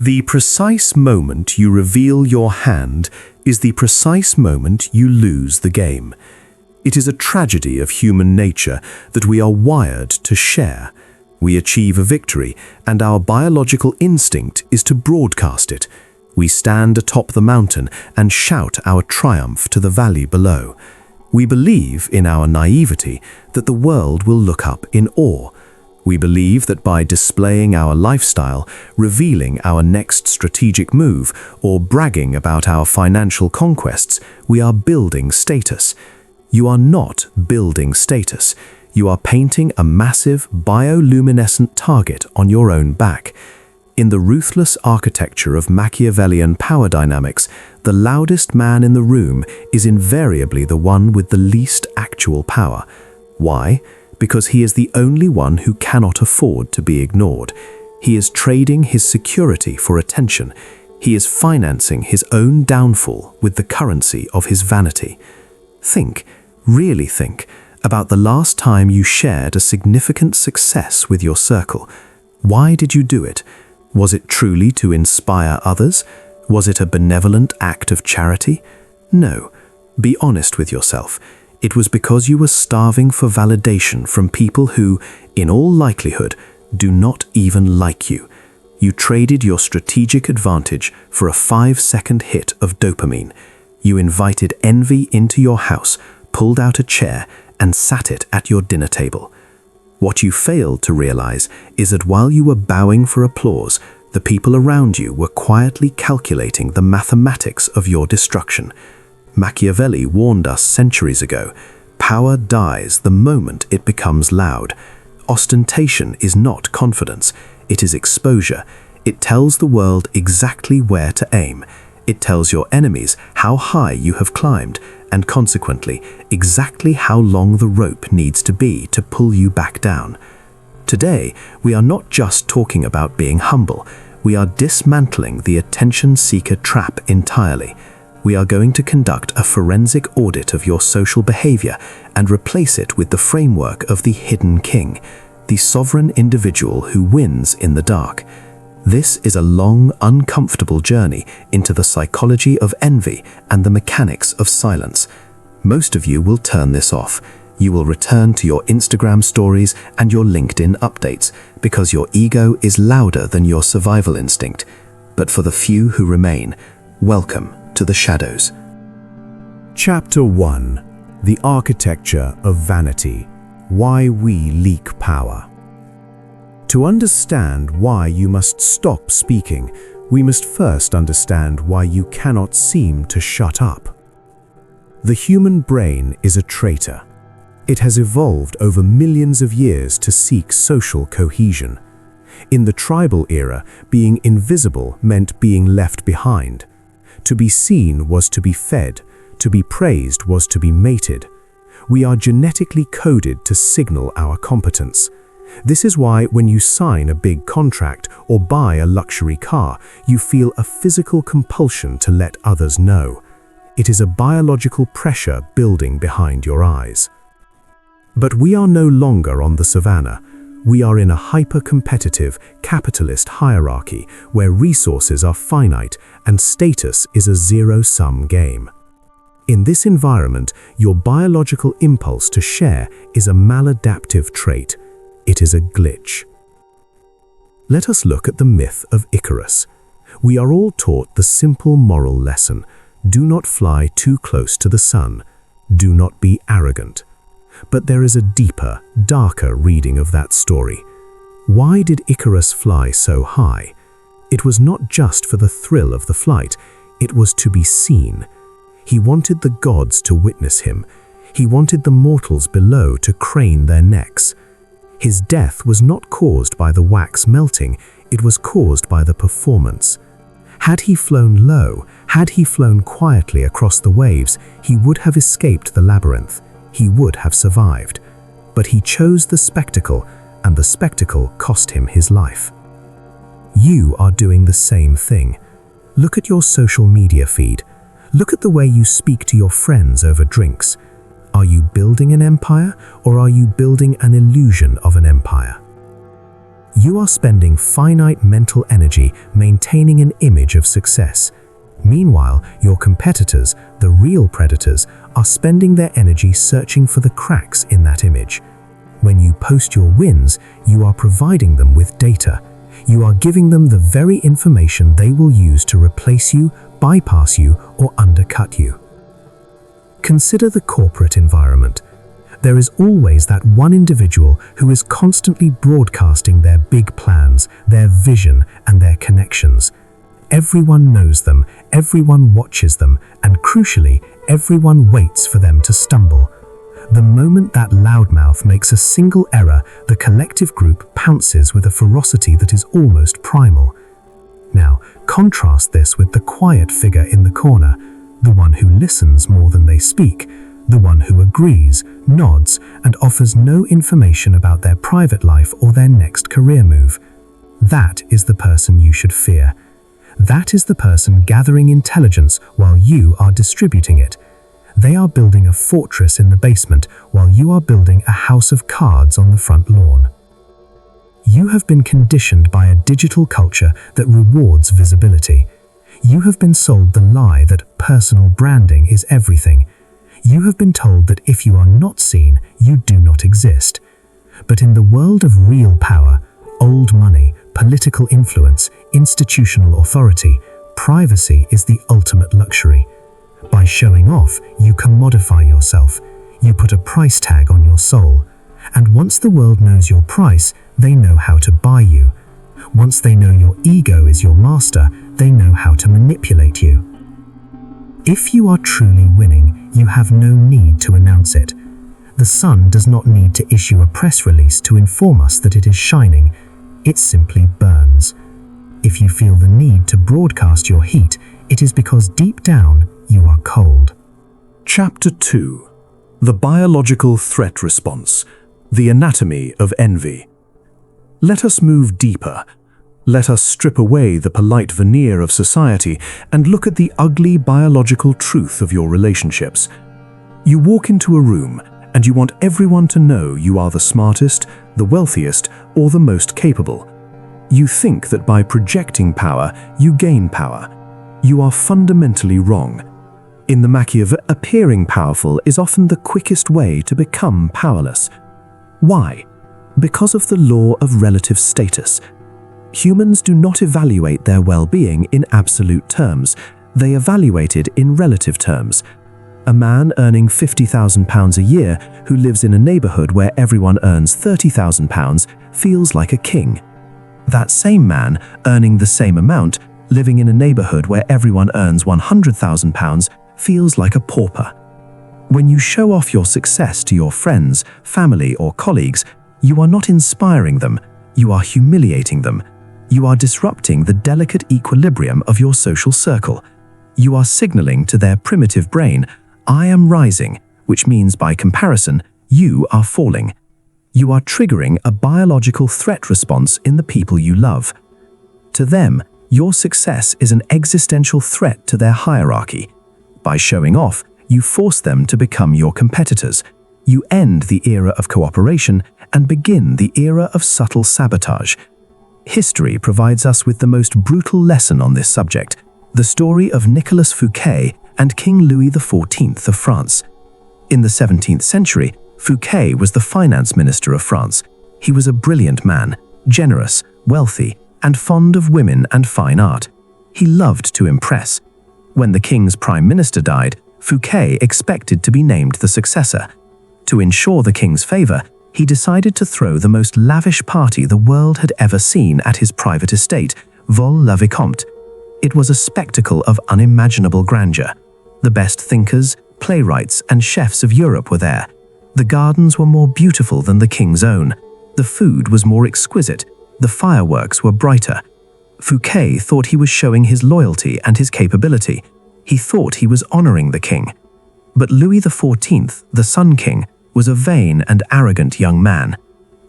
The precise moment you reveal your hand is the precise moment you lose the game. It is a tragedy of human nature that we are wired to share. We achieve a victory, and our biological instinct is to broadcast it. We stand atop the mountain and shout our triumph to the valley below. We believe, in our naivety, that the world will look up in awe. We believe that by displaying our lifestyle, revealing our next strategic move, or bragging about our financial conquests, we are building status. You are not building status. You are painting a massive bioluminescent target on your own back. In the ruthless architecture of Machiavellian power dynamics, the loudest man in the room is invariably the one with the least actual power. Why? Because he is the only one who cannot afford to be ignored. He is trading his security for attention. He is financing his own downfall with the currency of his vanity. Think, really think, about the last time you shared a significant success with your circle. Why did you do it? Was it truly to inspire others? Was it a benevolent act of charity? No. Be honest with yourself. It was because you were starving for validation from people who, in all likelihood, do not even like you. You traded your strategic advantage for a 5-second hit of dopamine. You invited envy into your house, pulled out a chair, and sat it at your dinner table. What you failed to realize is that while you were bowing for applause, the people around you were quietly calculating the mathematics of your destruction. Machiavelli warned us centuries ago, power dies the moment it becomes loud. Ostentation is not confidence, it is exposure. It tells the world exactly where to aim. It tells your enemies how high you have climbed, and consequently, exactly how long the rope needs to be to pull you back down. Today, we are not just talking about being humble, we are dismantling the attention seeker trap entirely. We are going to conduct a forensic audit of your social behavior and replace it with the framework of the hidden king, the sovereign individual who wins in the dark. This is a long, uncomfortable journey into the psychology of envy and the mechanics of silence. Most of you will turn this off. You will return to your Instagram stories and your LinkedIn updates because your ego is louder than your survival instinct. But for the few who remain, welcome to the shadows. Chapter 1: The Architecture of Vanity. Why we leak power. To understand why you must stop speaking, we must first understand why you cannot seem to shut up. The human brain is a traitor. It has evolved over millions of years to seek social cohesion. In the tribal era, being invisible meant being left behind. To be seen was to be fed, to be praised was to be mated. We are genetically coded to signal our competence. This is why when you sign a big contract or buy a luxury car, you feel a physical compulsion to let others know. It is a biological pressure building behind your eyes. But we are no longer on the savannah. We are in a hyper-competitive, capitalist hierarchy where resources are finite and status is a zero-sum game. In this environment, your biological impulse to share is a maladaptive trait. It is a glitch. Let us look at the myth of Icarus. We are all taught the simple moral lesson: do not fly too close to the sun. Do not be arrogant. But there is a deeper, darker reading of that story. Why did Icarus fly so high? It was not just for the thrill of the flight, it was to be seen. He wanted the gods to witness him. He wanted the mortals below to crane their necks. His death was not caused by the wax melting, it was caused by the performance. Had he flown low, had he flown quietly across the waves, he would have escaped the labyrinth. He would have survived. But he chose the spectacle, and the spectacle cost him his life. You are doing the same thing. Look at your social media feed. Look at the way you speak to your friends over drinks. Are you building an empire, or are you building an illusion of an empire? You are spending finite mental energy maintaining an image of success. Meanwhile, your competitors, the real predators, are spending their energy searching for the cracks in that image. When you post your wins, you are providing them with data. You are giving them the very information they will use to replace you, bypass you, or undercut you. Consider the corporate environment. There is always that one individual who is constantly broadcasting their big plans, their vision, and their connections. Everyone knows them, everyone watches them, and crucially, everyone waits for them to stumble. The moment that loudmouth makes a single error, the collective group pounces with a ferocity that is almost primal. Now, contrast this with the quiet figure in the corner, the one who listens more than they speak, the one who agrees, nods, and offers no information about their private life or their next career move. That is the person you should fear. That is the person gathering intelligence while you are distributing it. They are building a fortress in the basement while you are building a house of cards on the front lawn. You have been conditioned by a digital culture that rewards visibility. You have been sold the lie that personal branding is everything. You have been told that if you are not seen, you do not exist. But in the world of real power, old money, political influence, institutional authority, privacy is the ultimate luxury. By showing off, you commodify yourself. You put a price tag on your soul. And once the world knows your price, they know how to buy you. Once they know your ego is your master, they know how to manipulate you. If you are truly winning, you have no need to announce it. The sun does not need to issue a press release to inform us that it is shining. It simply burns. If you feel the need to broadcast your heat, it is because deep down, you are cold. Chapter 2. The Biological Threat Response. The Anatomy of Envy. Let us move deeper. Let us strip away the polite veneer of society and look at the ugly biological truth of your relationships. You walk into a room and you want everyone to know you are the smartest, the wealthiest, or the most capable. You think that by projecting power, you gain power. You are fundamentally wrong. In the Machiavelli, appearing powerful is often the quickest way to become powerless. Why? Because of the law of relative status. Humans do not evaluate their well-being in absolute terms. They evaluate it in relative terms. A man earning £50,000 a year who lives in a neighborhood where everyone earns £30,000 feels like a king. That same man earning the same amount, living in a neighborhood where everyone earns £100,000, feels like a pauper. When you show off your success to your friends, family, or colleagues, you are not inspiring them, you are humiliating them. You are disrupting the delicate equilibrium of your social circle. You are signaling to their primitive brain, I am rising, which means by comparison, you are falling. You are triggering a biological threat response in the people you love. To them, your success is an existential threat to their hierarchy. By showing off, you force them to become your competitors. You end the era of cooperation and begin the era of subtle sabotage. History provides us with the most brutal lesson on this subject, the story of Nicolas Fouquet and King Louis XIV of France. In the 17th century, Fouquet was the finance minister of France. He was a brilliant man, generous, wealthy, and fond of women and fine art. He loved to impress. When the king's prime minister died, Fouquet expected to be named the successor. To ensure the king's favor, he decided to throw the most lavish party the world had ever seen at his private estate, Vaux-le-Vicomte. It was a spectacle of unimaginable grandeur. The best thinkers, playwrights, and chefs of Europe were there. The gardens were more beautiful than the king's own. The food was more exquisite. The fireworks were brighter. Fouquet thought he was showing his loyalty and his capability. He thought he was honoring the king. But Louis XIV, the Sun King, was a vain and arrogant young man.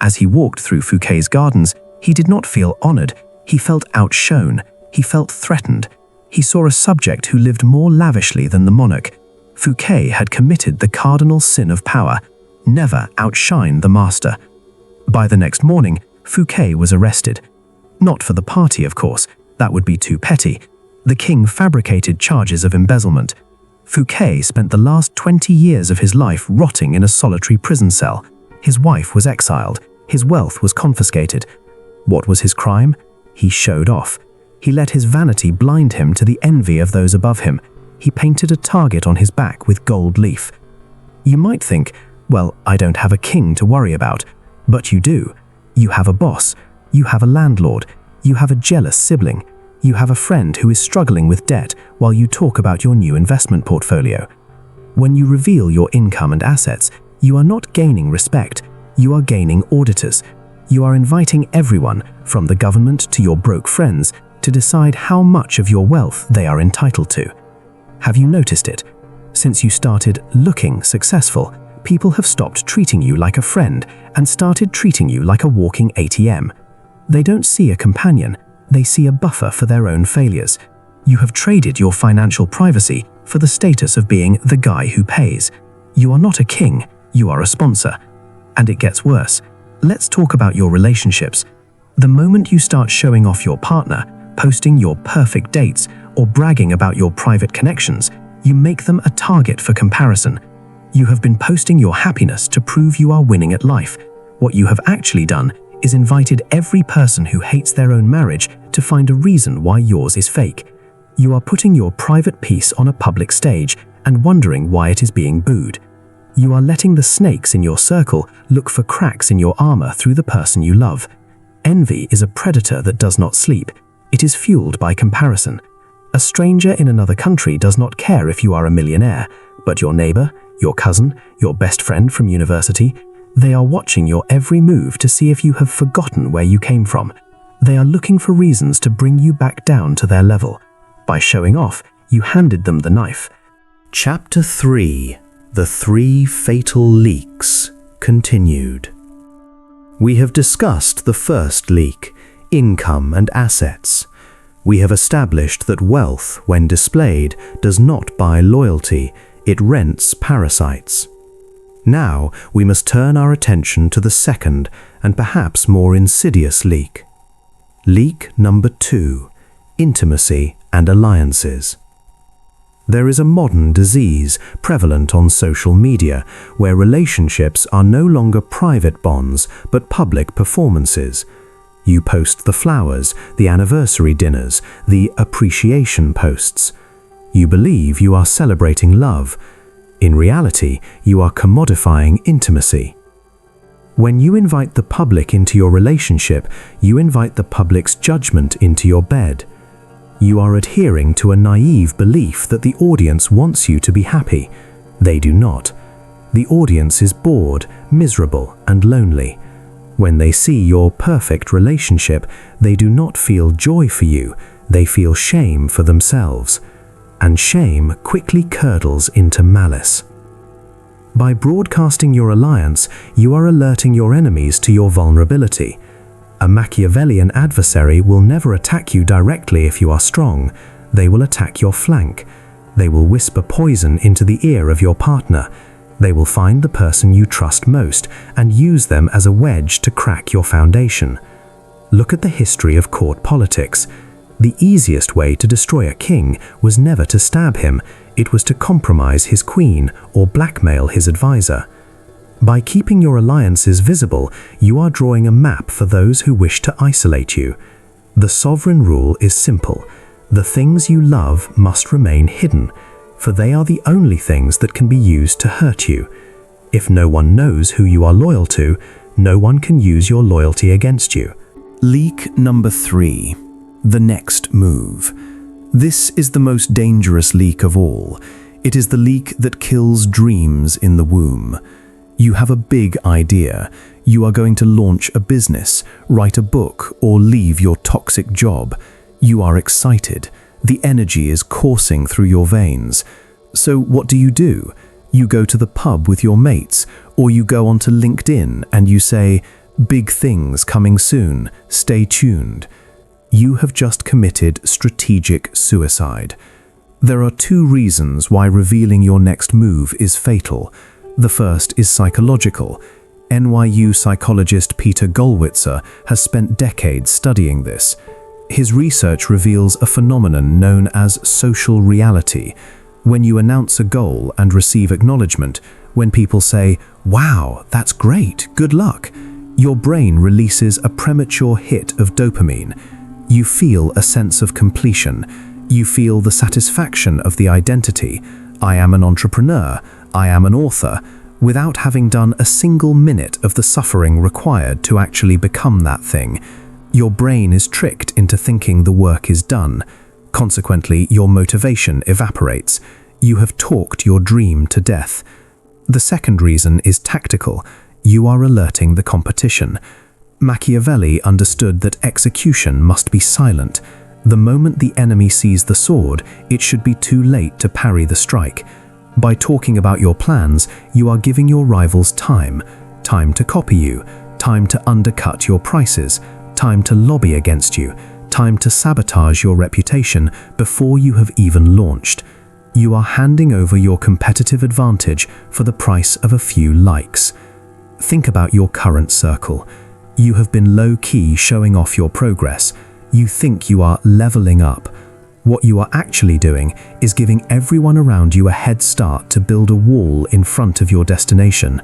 As he walked through Fouquet's gardens, he did not feel honored. He felt outshone. He felt threatened. He saw a subject who lived more lavishly than the monarch. Fouquet had committed the cardinal sin of power, never outshine the master. By the next morning, Fouquet was arrested. Not for the party, of course. That would be too petty. The king fabricated charges of embezzlement. Fouquet spent the last 20 years of his life rotting in a solitary prison cell. His wife was exiled. His wealth was confiscated. What was his crime? He showed off. He let his vanity blind him to the envy of those above him. He painted a target on his back with gold leaf. You might think, well, I don't have a king to worry about. But you do. You have a boss. You have a landlord. You have a jealous sibling. You have a friend who is struggling with debt while you talk about your new investment portfolio. When you reveal your income and assets, you are not gaining respect. You are gaining auditors. You are inviting everyone, from the government to your broke friends, to decide how much of your wealth they are entitled to. Have you noticed it? Since you started looking successful, people have stopped treating you like a friend and started treating you like a walking ATM. They don't see a companion, they see a buffer for their own failures. You have traded your financial privacy for the status of being the guy who pays. You are not a king, you are a sponsor. And it gets worse. Let's talk about your relationships. The moment you start showing off your partner, posting your perfect dates, or bragging about your private connections, you make them a target for comparison. You have been posting your happiness to prove you are winning at life. What you have actually done is invited every person who hates their own marriage to find a reason why yours is fake. You are putting your private peace on a public stage and wondering why it is being booed. You are letting the snakes in your circle look for cracks in your armor through the person you love. Envy is a predator that does not sleep. It is fueled by comparison. A stranger in another country does not care if you are a millionaire, but your neighbor, your cousin, your best friend from university, they are watching your every move to see if you have forgotten where you came from. They are looking for reasons to bring you back down to their level. By showing off, you handed them the knife. Chapter 3: The 3 Fatal Leaks continued. We have discussed the first leak, income and assets. We have established that wealth, when displayed, does not buy loyalty, it rents parasites. Now we must turn our attention to the second and perhaps more insidious leak. Leak number 2: intimacy and alliances. There is a modern disease prevalent on social media where relationships are no longer private bonds but public performances. You post the flowers, the anniversary dinners, the appreciation posts. You believe you are celebrating love. In reality, you are commodifying intimacy. When you invite the public into your relationship, you invite the public's judgment into your bed. You are adhering to a naive belief that the audience wants you to be happy. They do not. The audience is bored, miserable, and lonely. When they see your perfect relationship, they do not feel joy for you, they feel shame for themselves. And shame quickly curdles into malice. By broadcasting your alliance, you are alerting your enemies to your vulnerability. A Machiavellian adversary will never attack you directly if you are strong. They will attack your flank. They will whisper poison into the ear of your partner. They will find the person you trust most and use them as a wedge to crack your foundation. Look at the history of court politics. The easiest way to destroy a king was never to stab him, it was to compromise his queen or blackmail his advisor. By keeping your alliances visible, you are drawing a map for those who wish to isolate you. The sovereign rule is simple. The things you love must remain hidden, for they are the only things that can be used to hurt you. If no one knows who you are loyal to, no one can use your loyalty against you. Leak number 3. The next move. This is the most dangerous leak of all. It is the leak that kills dreams in the womb. You have a big idea. You are going to launch a business, write a book, or leave your toxic job. You are excited. The energy is coursing through your veins. So what do? You go to the pub with your mates, or you go onto LinkedIn and you say, "Big things coming soon, stay tuned." You have just committed strategic suicide. There are 2 reasons why revealing your next move is fatal. The first is psychological. NYU psychologist Peter Gollwitzer has spent decades studying this. His research reveals a phenomenon known as social reality. When you announce a goal and receive acknowledgement, when people say, "Wow, that's great, good luck," your brain releases a premature hit of dopamine. You feel a sense of completion. You feel the satisfaction of the identity. I am an entrepreneur. I am an author, without having done a single minute of the suffering required to actually become that thing. Your brain is tricked into thinking the work is done. Consequently, your motivation evaporates. You have talked your dream to death. The second reason is tactical. You are alerting the competition. Machiavelli understood that execution must be silent. The moment the enemy sees the sword, it should be too late to parry the strike. By talking about your plans, you are giving your rivals time to copy you, time to undercut your prices, time to lobby against you, time to sabotage your reputation before you have even launched. You are handing over your competitive advantage for the price of a few likes. Think about your current circle. You have been low-key showing off your progress. You think you are leveling up. What you are actually doing is giving everyone around you a head start to build a wall in front of your destination.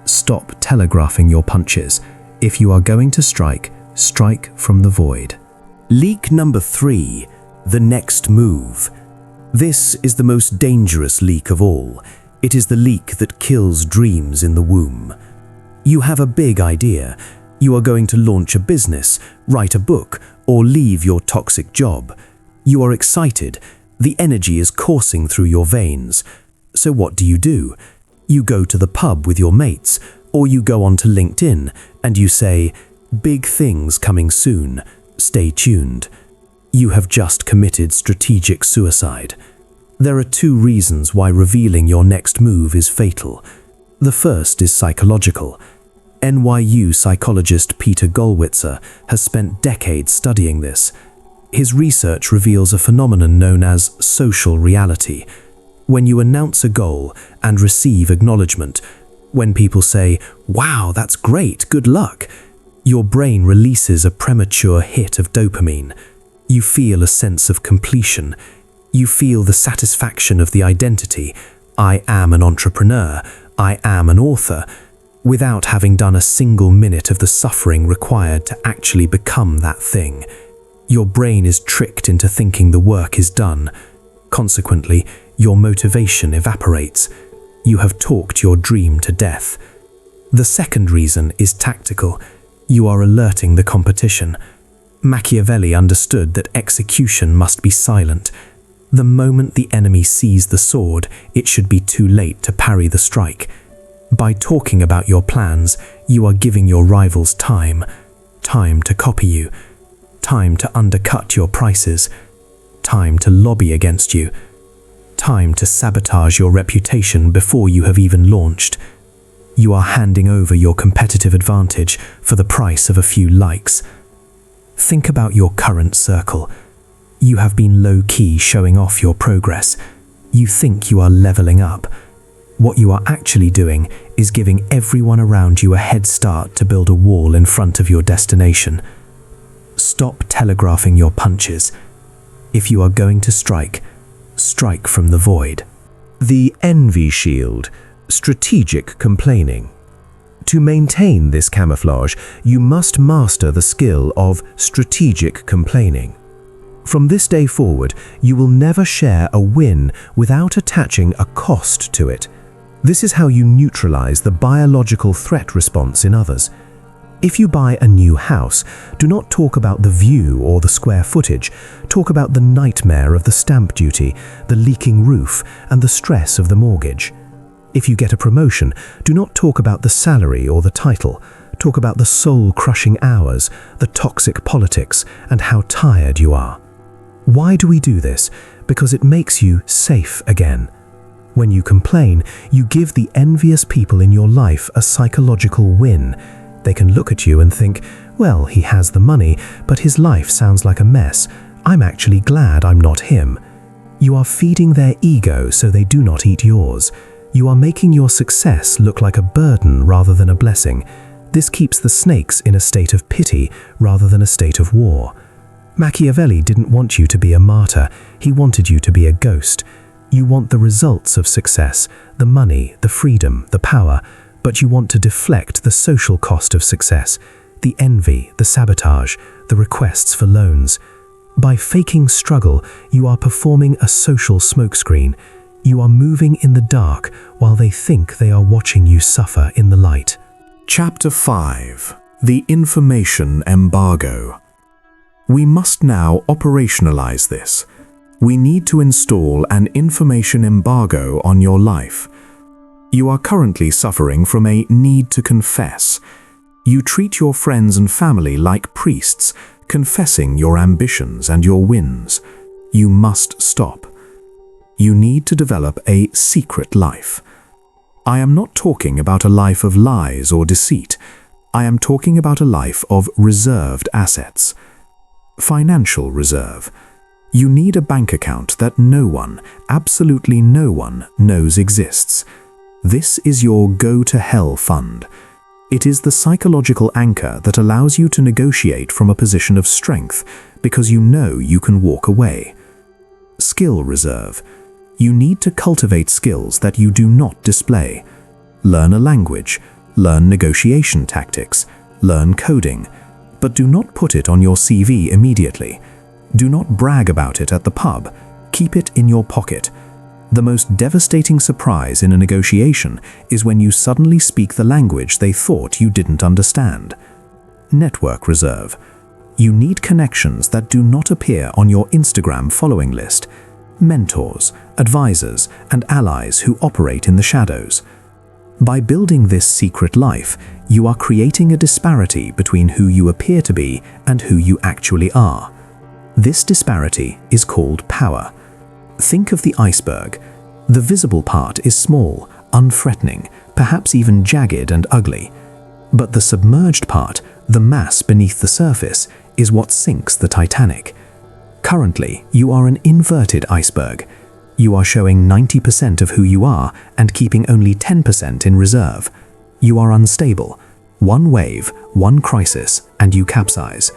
Stop telegraphing your punches. If you are going to strike, strike from the void. Leak number 3, the next move. This is the most dangerous leak of all. It is the leak that kills dreams in the womb. You have a big idea. You are going to launch a business, write a book, or leave your toxic job. You are excited. The energy is coursing through your veins. So what do? You go to the pub with your mates, or you go onto LinkedIn and you say, "Big things coming soon. Stay tuned." You have just committed strategic suicide. There are 2 reasons why revealing your next move is fatal. The first is psychological. NYU psychologist Peter Gollwitzer has spent decades studying this. His research reveals a phenomenon known as social reality. When you announce a goal and receive acknowledgement, when people say, "Wow, that's great, good luck," your brain releases a premature hit of dopamine. You feel a sense of completion. You feel the satisfaction of the identity. I am an entrepreneur. I am an author, without having done a single minute of the suffering required to actually become that thing. Your brain is tricked into thinking the work is done. Consequently, your motivation evaporates. You have talked your dream to death. The second reason is tactical. You are alerting the competition. Machiavelli understood that execution must be silent. The moment the enemy sees the sword, it should be too late to parry the strike. By talking about your plans, you are giving your rivals time to copy you, time to undercut your prices, time to lobby against you, time to sabotage your reputation before you have even launched. You are handing over your competitive advantage for the price of a few likes. Think about your current circle. You have been low-key showing off your progress. You think you are leveling up. What you are actually doing is giving everyone around you a head start to build a wall in front of your destination. Stop telegraphing your punches. If you are going to strike, strike from the void. The envy shield, strategic complaining. To maintain this camouflage, you must master the skill of strategic complaining. From this day forward, you will never share a win without attaching a cost to it. This is how you neutralize the biological threat response in others. If you buy a new house, do not talk about the view or the square footage. Talk about the nightmare of the stamp duty, the leaking roof, and the stress of the mortgage. If you get a promotion, do not talk about the salary or the title. Talk about the soul-crushing hours, the toxic politics, and how tired you are. Why do we do this? Because it makes you safe again. When you complain, you give the envious people in your life a psychological win. They can look at you and think, well, he has the money, but his life sounds like a mess. I'm actually glad I'm not him. You are feeding their ego so they do not eat yours. You are making your success look like a burden rather than a blessing. This keeps the snakes in a state of pity rather than a state of war. Machiavelli didn't want you to be a martyr, he wanted you to be a ghost. You want the results of success, the money, the freedom, the power, but you want to deflect the social cost of success, the envy, the sabotage, the requests for loans. By faking struggle, you are performing a social smokescreen. You are moving in the dark while they think they are watching you suffer in the light. Chapter 5. The Information Embargo. We must now operationalize this. We need to install an information embargo on your life. You are currently suffering from a need to confess. You treat your friends and family like priests, confessing your ambitions and your wins. You must stop. You need to develop a secret life. I am not talking about a life of lies or deceit. I am talking about a life of reserved assets. Financial reserve. You need a bank account that no one, absolutely no one, knows exists. This is your go-to-hell fund. It is the psychological anchor that allows you to negotiate from a position of strength because you know you can walk away. Skill reserve. You need to cultivate skills that you do not display. Learn a language, learn negotiation tactics, learn coding, but do not put it on your CV immediately. Do not brag about it at the pub. Keep it in your pocket. The most devastating surprise in a negotiation is when you suddenly speak the language they thought you didn't understand. Network reserve. You need connections that do not appear on your Instagram following list. Mentors, advisors, and allies who operate in the shadows. By building this secret life, you are creating a disparity between who you appear to be and who you actually are. This disparity is called power. Think of the iceberg. The visible part is small, unthreatening, perhaps even jagged and ugly. But the submerged part, the mass beneath the surface, is what sinks the Titanic. Currently, you are an inverted iceberg. You are showing 90% of who you are and keeping only 10% in reserve. You are unstable. One wave, one crisis, and you capsize.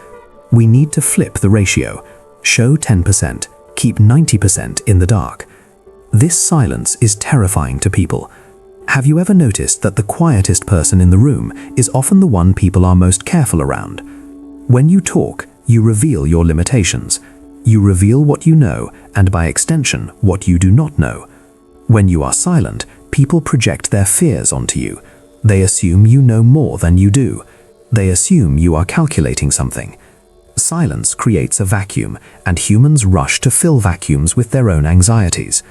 We need to flip the ratio. Show 10%, keep 90% in the dark. This silence is terrifying to people. Have you ever noticed that the quietest person in the room is often the one people are most careful around? When you talk, you reveal your limitations. You reveal what you know, and by extension, what you do not know. When you are silent, people project their fears onto you. They assume you know more than you do. They assume you are calculating something. Silence creates a vacuum, and humans rush to fill vacuums with their own anxieties.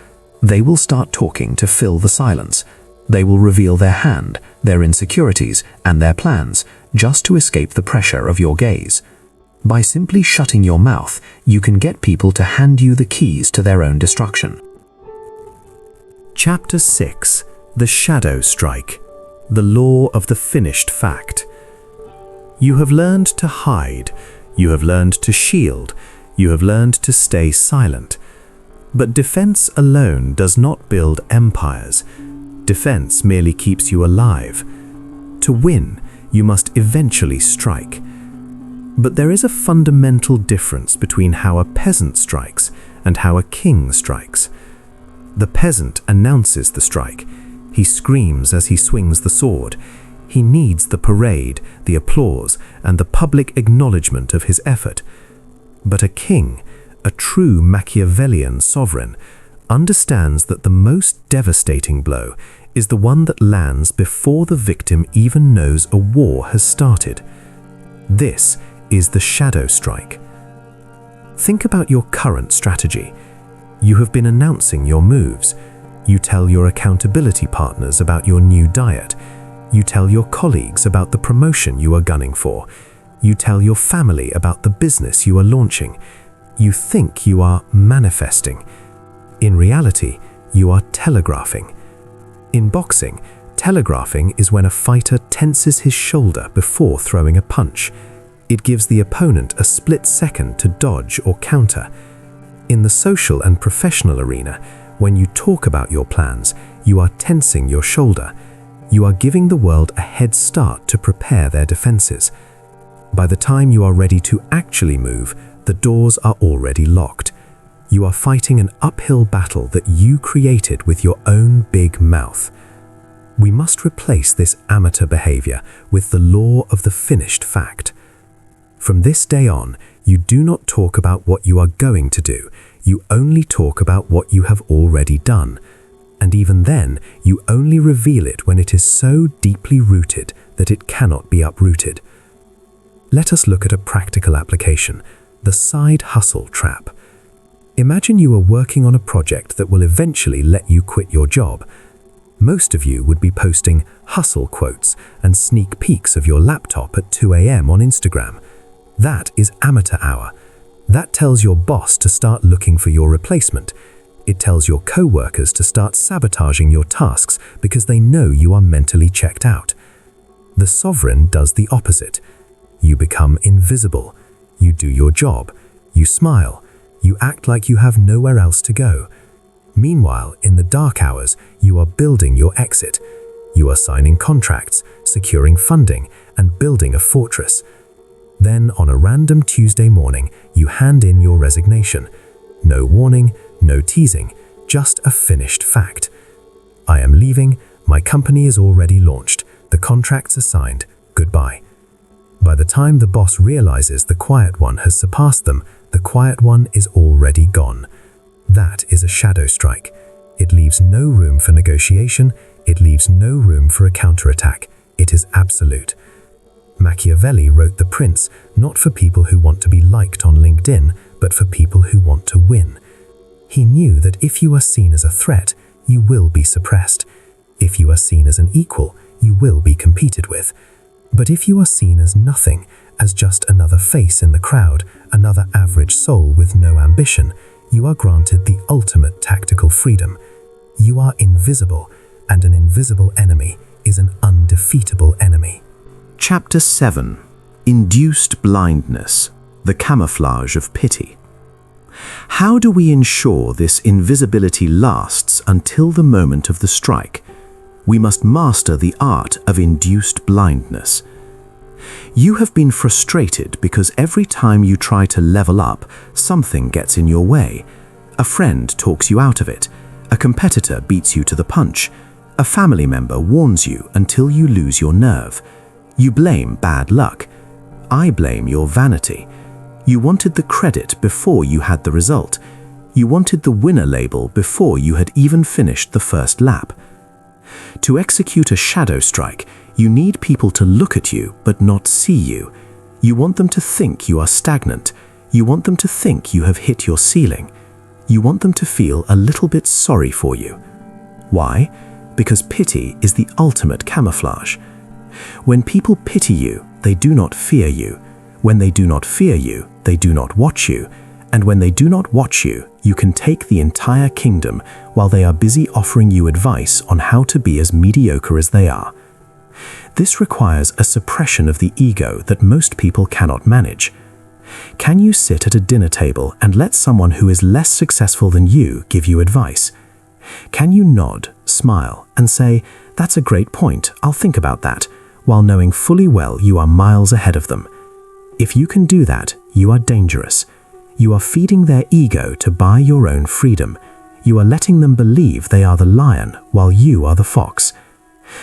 They will start talking to fill the silence. They will reveal their hand, their insecurities, and their plans, just to escape the pressure of your gaze. By simply shutting your mouth, you can get people to hand you the keys to their own destruction. Chapter 6. The Shadow Strike. The Law of the Finished Fact. You have learned to hide. You have learned to shield. You have learned to stay silent. But defense alone does not build empires. Defense merely keeps you alive. To win, you must eventually strike. But there is a fundamental difference between how a peasant strikes and how a king strikes. The peasant announces the strike. He screams as he swings the sword. He needs the parade, the applause, and the public acknowledgement of his effort. But a king, a true Machiavellian sovereign, understands that the most devastating blow is the one that lands before the victim even knows a war has started. This is the shadow strike. Think about your current strategy. You have been announcing your moves. You tell your accountability partners about your new diet. You tell your colleagues about the promotion you are gunning for. You tell your family about the business you are launching. You think you are manifesting. In reality, you are telegraphing. In boxing, telegraphing is when a fighter tenses his shoulder before throwing a punch. It gives the opponent a split second to dodge or counter. In the social and professional arena, when you talk about your plans, You are tensing your shoulder. You are giving the world a head start to prepare their defenses. By the time you are ready to actually move, the doors are already locked. You are fighting an uphill battle that you created with your own big mouth. We must replace this amateur behavior with the law of the finished fact. From this day on, you do not talk about what you are going to do. You only talk about what you have already done. And even then, you only reveal it when it is so deeply rooted that it cannot be uprooted. Let us look at a practical application, the side hustle trap. Imagine you are working on a project that will eventually let you quit your job. Most of you would be posting hustle quotes and sneak peeks of your laptop at 2 a.m. on Instagram. That is amateur hour. That tells your boss to start looking for your replacement. It tells your co-workers to start sabotaging your tasks because they know you are mentally checked out. The sovereign does the opposite. You become invisible. You do your job. You smile. You act like you have nowhere else to go. Meanwhile, in the dark hours, you are building your exit. You are signing contracts, securing funding, and building a fortress. Then, on a random Tuesday morning, you hand in your resignation. No warning, no teasing, just a finished fact. I am leaving, my company is already launched, the contracts are signed, goodbye. By the time the boss realizes the quiet one has surpassed them, the quiet one is already gone. That is a shadow strike. It leaves no room for negotiation, it leaves no room for a counterattack. It is absolute. Machiavelli wrote The Prince not for people who want to be liked on LinkedIn, but for people who want to win. He knew that if you are seen as a threat, you will be suppressed. If you are seen as an equal, you will be competed with. But if you are seen as nothing, as just another face in the crowd, another average soul with no ambition, you are granted the ultimate tactical freedom. You are invisible, and an invisible enemy is an undefeatable enemy. Chapter 7. Induced blindness, the camouflage of pity. How do we ensure this invisibility lasts until the moment of the strike? We must master the art of induced blindness. You have been frustrated because every time you try to level up, something gets in your way. A friend talks you out of it. A competitor beats you to the punch. A family member warns you until you lose your nerve. You blame bad luck. I blame your vanity. You wanted the credit before you had the result. You wanted the winner label before you had even finished the first lap. To execute a shadow strike, you need people to look at you but not see you. You want them to think you are stagnant. You want them to think you have hit your ceiling. You want them to feel a little bit sorry for you. Why? Because pity is the ultimate camouflage. When people pity you, they do not fear you. When they do not fear you, they do not watch you. And when they do not watch you, you can take the entire kingdom while they are busy offering you advice on how to be as mediocre as they are. This requires a suppression of the ego that most people cannot manage. Can you sit at a dinner table and let someone who is less successful than you give you advice? Can you nod, smile, and say, "That's a great point, I'll think about that," while knowing fully well you are miles ahead of them? If you can do that, you are dangerous. You are feeding their ego to buy your own freedom. You are letting them believe they are the lion while you are the fox.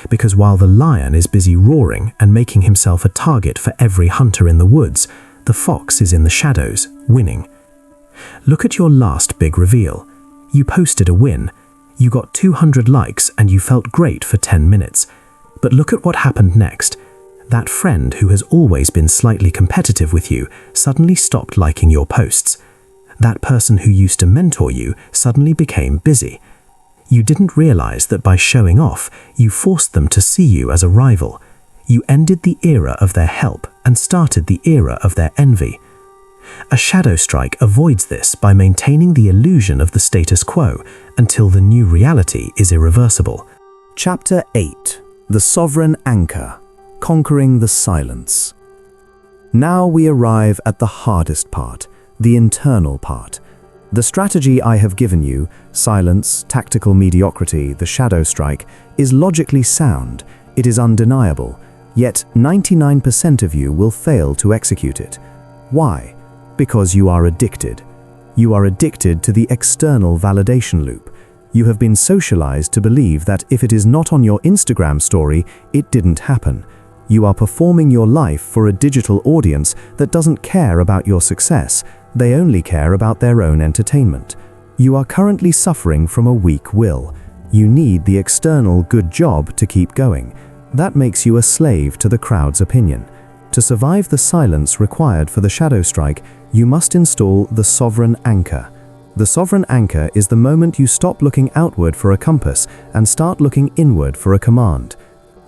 Because while the lion is busy roaring and making himself a target for every hunter in the woods, the fox is in the shadows, winning. Look at your last big reveal. You posted a win. You got 200 likes and you felt great for 10 minutes. But look at what happened next. That friend who has always been slightly competitive with you suddenly stopped liking your posts. That person who used to mentor you suddenly became busy. You didn't realize that by showing off, you forced them to see you as a rival. You ended the era of their help and started the era of their envy. A shadow strike avoids this by maintaining the illusion of the status quo until the new reality is irreversible. Chapter 8. The Sovereign Anchor, Conquering the Silence. Now we arrive at the hardest part, the internal part. The strategy I have given you, silence, tactical mediocrity, the shadow strike, is logically sound, it is undeniable, yet 99% of you will fail to execute it. Why? Because you are addicted. You are addicted to the external validation loop. You have been socialized to believe that if it is not on your Instagram story, it didn't happen. You are performing your life for a digital audience that doesn't care about your success. They only care about their own entertainment. You are currently suffering from a weak will. You need the external good job to keep going. That makes you a slave to the crowd's opinion. To survive the silence required for the shadow strike, you must install the sovereign anchor. The sovereign anchor is the moment you stop looking outward for a compass and start looking inward for a command.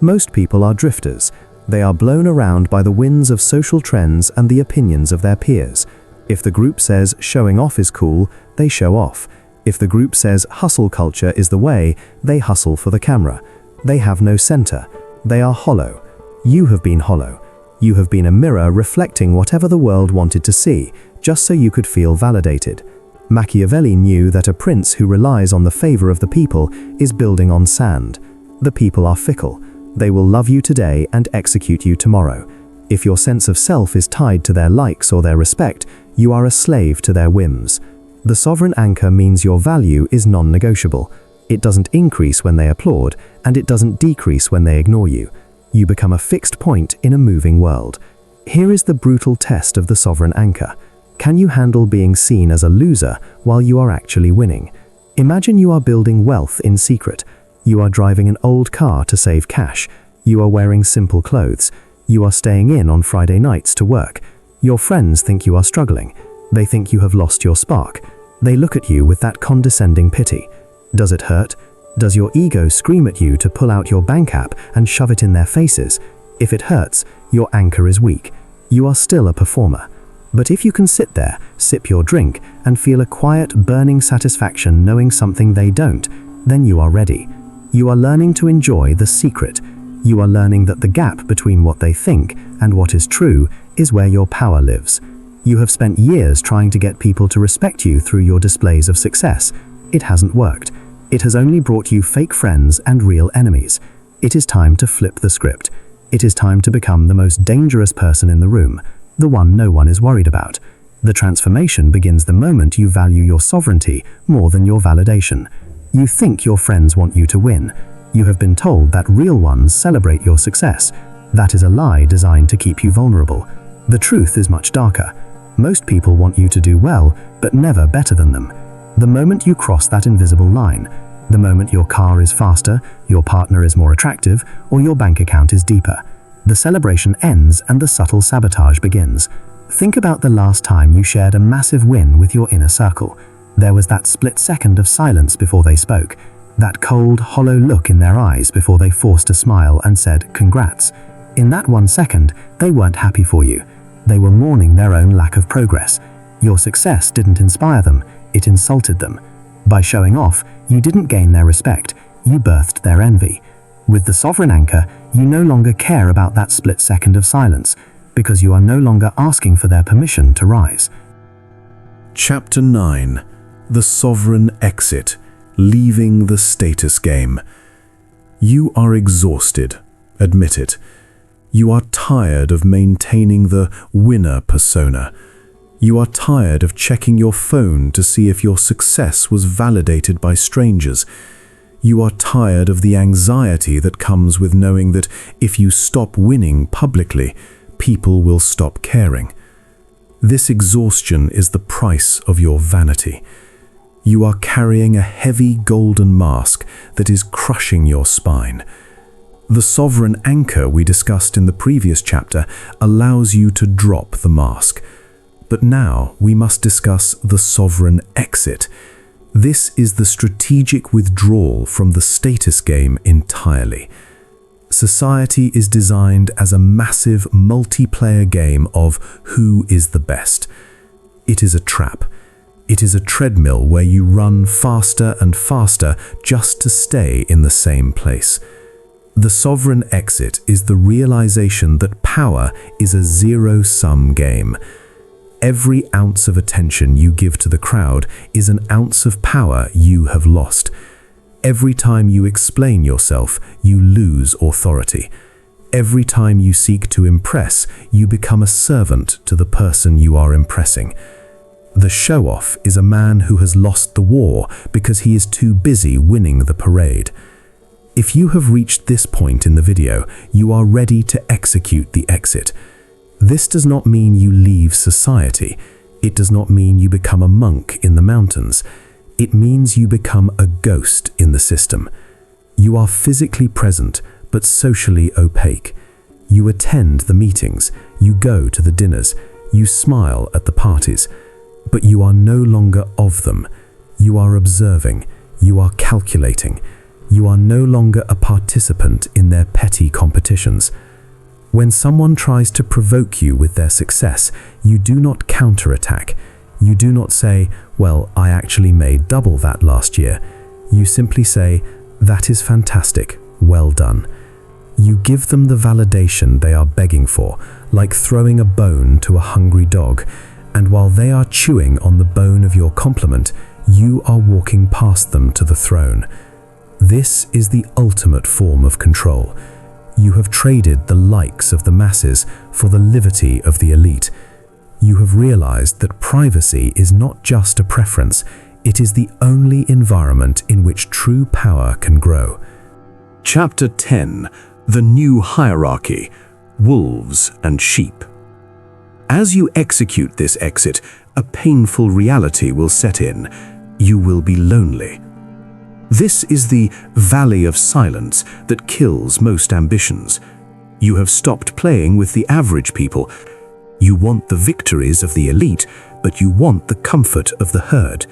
Most people are drifters. They are blown around by the winds of social trends and the opinions of their peers. If the group says showing off is cool, they show off. If the group says hustle culture is the way, they hustle for the camera. They have no center. They are hollow. You have been hollow. You have been a mirror reflecting whatever the world wanted to see, just so you could feel validated. Machiavelli knew that a prince who relies on the favor of the people is building on sand. The people are fickle. They will love you today and execute you tomorrow. If your sense of self is tied to their likes or their respect, you are a slave to their whims. The sovereign anchor means your value is non-negotiable. It doesn't increase when they applaud, and it doesn't decrease when they ignore you. You become a fixed point in a moving world. Here is the brutal test of the sovereign anchor. Can you handle being seen as a loser while you are actually winning? Imagine you are building wealth in secret. You are driving an old car to save cash. You are wearing simple clothes. You are staying in on Friday nights to work. Your friends think you are struggling. They think you have lost your spark. They look at you with that condescending pity. Does it hurt? Does your ego scream at you to pull out your bank app and shove it in their faces? If it hurts, your anchor is weak. You are still a performer. But if you can sit there, sip your drink, and feel a quiet, burning satisfaction knowing something they don't, then you are ready. You are learning to enjoy the secret. You are learning that the gap between what they think and what is true is where your power lives. You have spent years trying to get people to respect you through your displays of success. It hasn't worked. It has only brought you fake friends and real enemies. It is time to flip the script. It is time to become the most dangerous person in the room, the one no one is worried about. The transformation begins the moment you value your sovereignty more than your validation. You think your friends want you to win. You have been told that real ones celebrate your success. That is a lie designed to keep you vulnerable. The truth is much darker. Most people want you to do well, but never better than them. The moment you cross that invisible line, the moment your car is faster, your partner is more attractive, or your bank account is deeper, the celebration ends and the subtle sabotage begins. Think about the last time you shared a massive win with your inner circle. There was that split second of silence before they spoke, that cold, hollow look in their eyes before they forced a smile and said, "Congrats." In that 1 second, they weren't happy for you. They were mourning their own lack of progress. Your success didn't inspire them, it insulted them. By showing off, you didn't gain their respect, you birthed their envy. With the sovereign anchor, you no longer care about that split second of silence, because you are no longer asking for their permission to rise. Chapter 9. The Sovereign Exit. Leaving the status game. You are exhausted. Admit it. You are tired of maintaining the winner persona. You are tired of checking your phone to see if your success was validated by strangers. You are tired of the anxiety that comes with knowing that if you stop winning publicly, people will stop caring. This exhaustion is the price of your vanity. You are carrying a heavy golden mask that is crushing your spine. The sovereign anchor we discussed in the previous chapter allows you to drop the mask. But now we must discuss the sovereign exit. This is the strategic withdrawal from the status game entirely. Society is designed as a massive multiplayer game of who is the best. It is a trap. It is a treadmill where you run faster and faster just to stay in the same place. The sovereign exit is the realization that power is a zero-sum game. Every ounce of attention you give to the crowd is an ounce of power you have lost. Every time you explain yourself, you lose authority. Every time you seek to impress, you become a servant to the person you are impressing. The show-off is a man who has lost the war because he is too busy winning the parade. If you have reached this point in the video, you are ready to execute the exit. This does not mean you leave society. It does not mean you become a monk in the mountains. It means you become a ghost in the system. You are physically present, but socially opaque. You attend the meetings, you go to the dinners, you smile at the parties, but you are no longer of them. You are observing, you are calculating. You are no longer a participant in their petty competitions. When someone tries to provoke you with their success, you do not counterattack. You do not say, well, I actually made double that last year. You simply say, that is fantastic, well done. You give them the validation they are begging for, like throwing a bone to a hungry dog, and while they are chewing on the bone of your compliment, you are walking past them to the throne. This is the ultimate form of control. You have traded the likes of the masses for the liberty of the elite. You have realized that privacy is not just a preference, it is the only environment in which true power can grow. Chapter 10: The New Hierarchy, Wolves and Sheep. As you execute this exit, a painful reality will set in. You will be lonely. This is the valley of silence that kills most ambitions. You have stopped playing with the average people. You want the victories of the elite, but you want the comfort of the herd.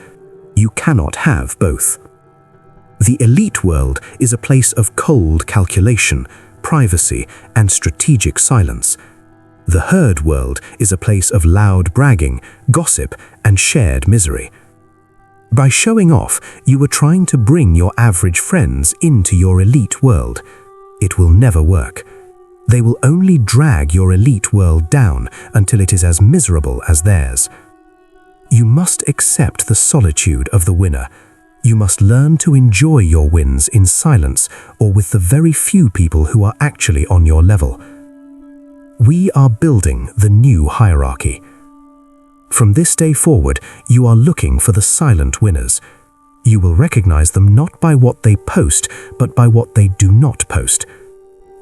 You cannot have both. The elite world is a place of cold calculation, privacy, and strategic silence. The herd world is a place of loud bragging, gossip, and shared misery. By showing off, you are trying to bring your average friends into your elite world. It will never work. They will only drag your elite world down until it is as miserable as theirs. You must accept the solitude of the winner. You must learn to enjoy your wins in silence or with the very few people who are actually on your level. We are building the new hierarchy. From this day forward, you are looking for the silent winners. You will recognize them not by what they post, but by what they do not post.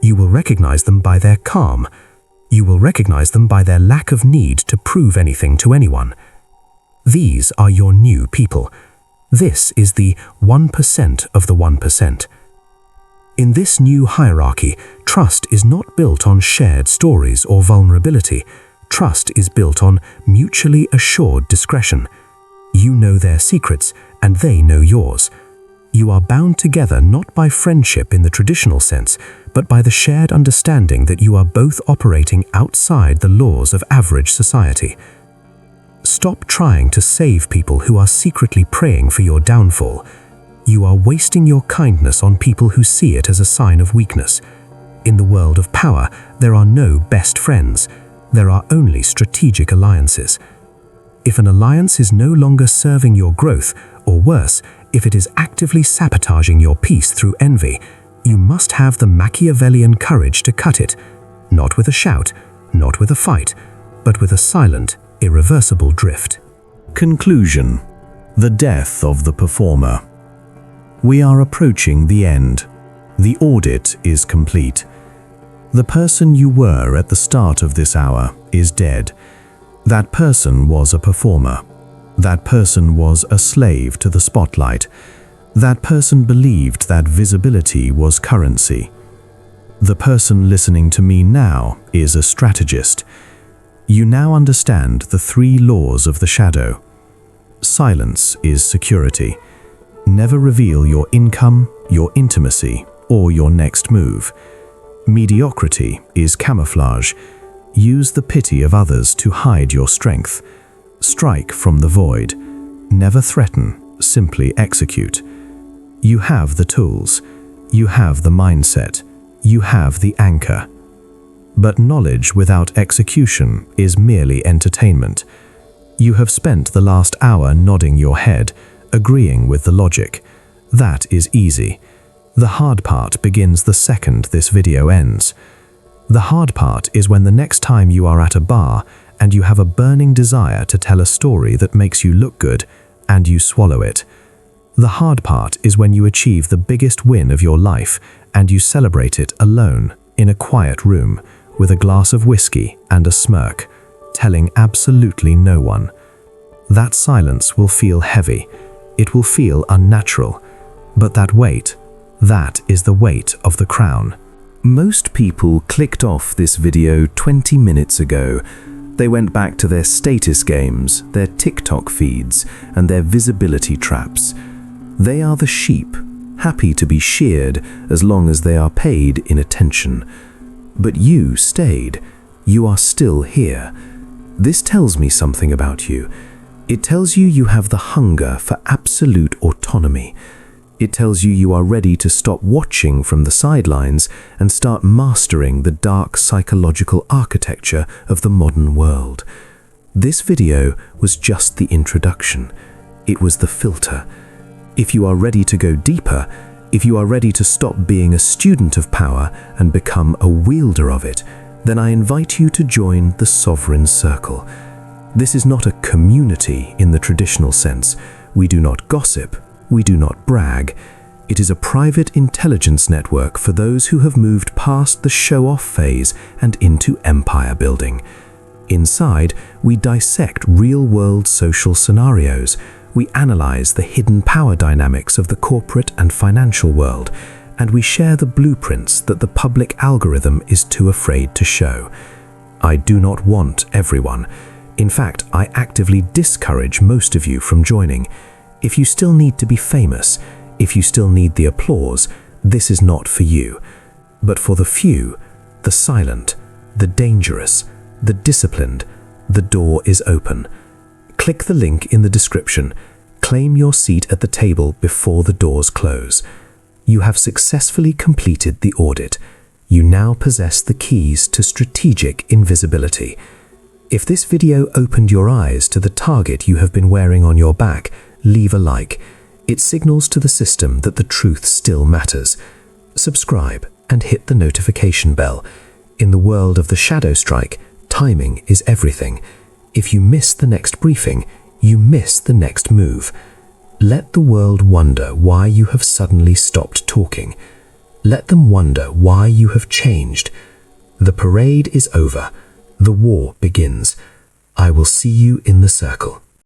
You will recognize them by their calm. You will recognize them by their lack of need to prove anything to anyone. These are your new people. This is the 1% of the 1%. In this new hierarchy, trust is not built on shared stories or vulnerability. Trust is built on mutually assured discretion. You know their secrets, and they know yours. You are bound together not by friendship in the traditional sense, but by the shared understanding that you are both operating outside the laws of average society. Stop trying to save people who are secretly praying for your downfall. You are wasting your kindness on people who see it as a sign of weakness. In the world of power, there are no best friends. There are only strategic alliances. If an alliance is no longer serving your growth, or worse, if it is actively sabotaging your peace through envy, you must have the Machiavellian courage to cut it, not with a shout, not with a fight, but with a silent, irreversible drift. Conclusion: the death of the performer. We are approaching the end. The audit is complete. The person you were at the start of this hour is dead. That person was a performer. That person was a slave to the spotlight. That person believed that visibility was currency. The person listening to me now is a strategist. You now understand the 3 laws of the shadow. Silence is security. Never reveal your income, your intimacy, or your next move. Mediocrity is camouflage. Use the pity of others to hide your strength. Strike from the void. Never threaten, simply execute. You have the tools. You have the mindset. You have the anchor. But knowledge without execution is merely entertainment. You have spent the last hour nodding your head, agreeing with the logic. That is easy. The hard part begins the second this video ends. The hard part is when the next time you are at a bar and you have a burning desire to tell a story that makes you look good, and you swallow it. The hard part is when you achieve the biggest win of your life and you celebrate it alone in a quiet room with a glass of whiskey and a smirk, telling absolutely no one. That silence will feel heavy. It will feel unnatural. But that weight, that is the weight of the crown. Most people clicked off this video 20 minutes ago. They went back to their status games, their TikTok feeds, and their visibility traps. They are the sheep, happy to be sheared as long as they are paid in attention. But you stayed. You are still here. This tells me something about you. It tells you you have the hunger for absolute autonomy. It tells you you are ready to stop watching from the sidelines and start mastering the dark psychological architecture of the modern world. This video was just the introduction. It was the filter. If you are ready to go deeper, if you are ready to stop being a student of power and become a wielder of it, then I invite you to join the Sovereign Circle. This is not a community in the traditional sense. We do not gossip. We do not brag. It is a private intelligence network for those who have moved past the show-off phase and into empire building. Inside, we dissect real-world social scenarios. We analyze the hidden power dynamics of the corporate and financial world, and we share the blueprints that the public algorithm is too afraid to show. I do not want everyone. In fact, I actively discourage most of you from joining. If you still need to be famous, if you still need the applause, this is not for you. But for the few, the silent, the dangerous, the disciplined, the door is open. Click the link in the description. Claim your seat at the table before the doors close. You have successfully completed the audit. You now possess the keys to strategic invisibility. If this video opened your eyes to the target you have been wearing on your back, leave a like. It signals to the system that the truth still matters. Subscribe and hit the notification bell. In the world of the shadow strike, timing is everything. If you miss the next briefing, you miss the next move. Let the world wonder why you have suddenly stopped talking. Let them wonder why you have changed. The parade is over. The war begins. I will see you in the circle.